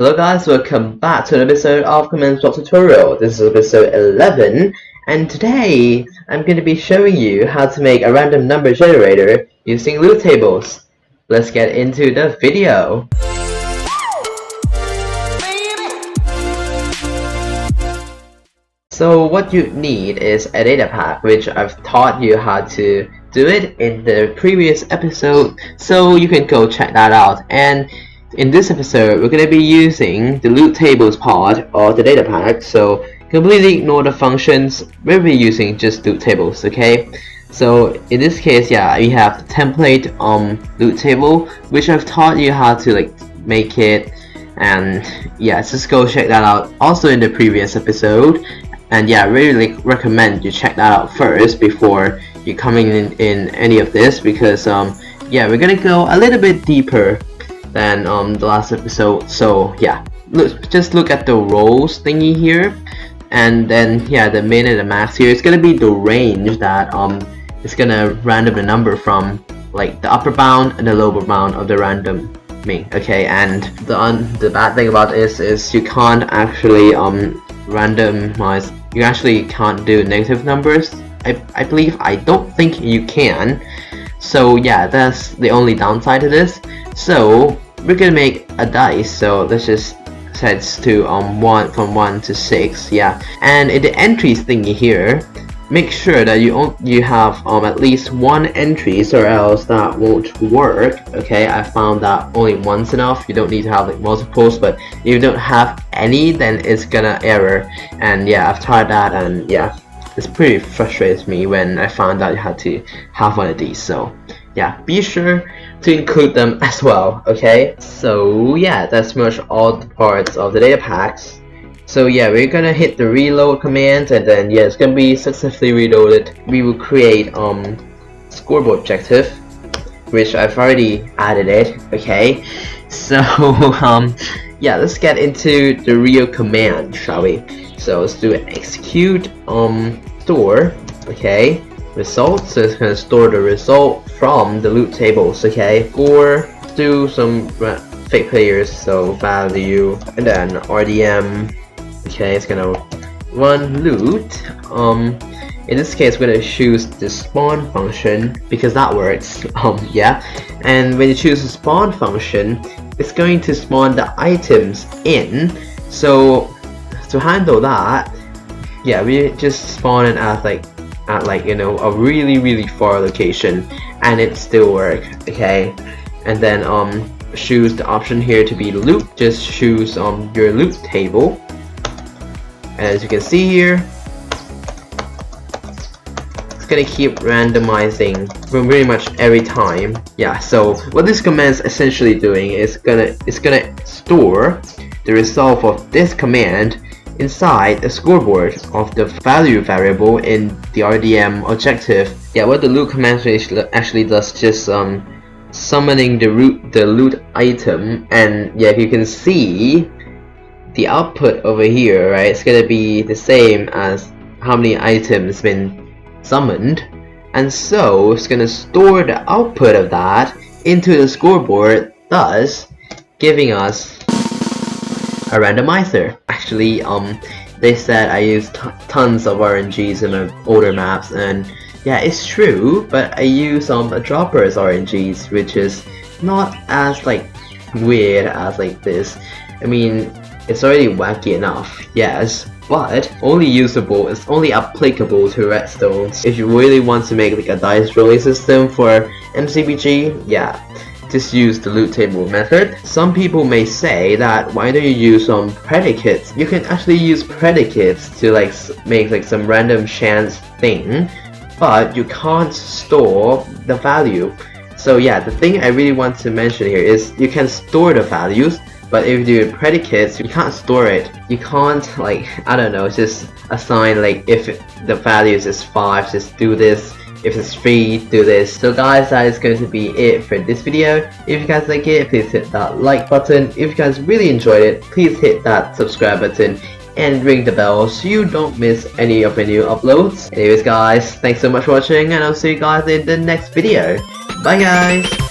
Hello guys, welcome back to an episode of Command Swap Tutorial. This is episode 11, and today I'm going to be showing you how to make a random number generator using loot tables. Let's get into the video. So what you need is a data pack, which I've taught you how to do it in the previous episode, so you can go check that out. And in this episode, we're going to be using the loot tables part of the data pack, so completely ignore the functions. We'll be using just loot tables, okay? So in this case, yeah, we have the template loot table, which I've taught you how to make it, and yeah, just go check that out also in the previous episode. And yeah, I really recommend you check that out first before you coming in any of this, because yeah, we're gonna go a little bit deeper than the last episode. So yeah, just look at the rows thingy here, and then yeah, the min and the max here is gonna be the range that it's gonna random the number from, like the upper bound and the lower bound of the random min. Okay, and the bad thing about this is you can't actually randomize. You actually can't do negative numbers. I believe, I don't think you can. So yeah, that's the only downside to this. So we're gonna make a dice, so let's just set to from 1 to 6, yeah. And in the entries thingy here, make sure that you have at least one entries, or else that won't work. Okay, I found that only one's enough. You don't need to have like multiples, but if you don't have any, then it's gonna error. And yeah, I've tried that, and yeah, it's pretty frustrates me when I found out you had to have one of these. So yeah, be sure to include them as well. Okay, so yeah, that's pretty much all the parts of the data packs. So yeah, we're gonna hit the reload command, and then yeah, it's gonna be successfully reloaded. We will create scoreboard objective, which I've already added it. Okay, so yeah, let's get into the real command, shall we? So let's do execute store. Okay, result. So it's gonna store the result from the loot tables. Okay, or do some fake players, so value, and then RDM. Okay, it's gonna run loot. In this case, we're gonna choose the spawn function because that works. Yeah, and when you choose the spawn function, it's going to spawn the items in. So to handle that, yeah, we just spawn it at you know, a really far location, and it still works. Okay, and then choose the option here to be loot. Just choose your loot table. As you can see here, it's gonna keep randomizing pretty much every time. Yeah, so what this command is essentially doing is it's gonna store the result of this command inside the scoreboard of the value variable in the RDM objective. Yeah, what the loot command actually does, just summoning the loot item, and yeah, you can see the output over here, right? It's gonna be the same as how many items been summoned, and so it's gonna store the output of that into the scoreboard, thus giving us a randomizer. Actually, they said I used tons of RNGs in my older maps, and yeah, it's true, but I use a droppers RNGs, which is not as weird as this. I mean, it's already wacky enough, yes, but only usable, it's only applicable to redstones. If you really want to make a dice rolling system for MCBG, yeah, just use the loot table method. Some people may say that why don't you use some predicates? You can actually use predicates to make some random chance thing, but you can't store the value. So yeah, the thing I really want to mention here is you can store the values, but if you do predicates, you can't store it. You can't I don't know, just assign if the values is 5, just do this. If it's 3, do this. So guys, that is going to be it for this video. If you guys like it, please hit that like button. If you guys really enjoyed it, please hit that subscribe button and ring the bell so you don't miss any of my new uploads. Anyways guys, thanks so much for watching, and I'll see you guys in the next video. Bye guys!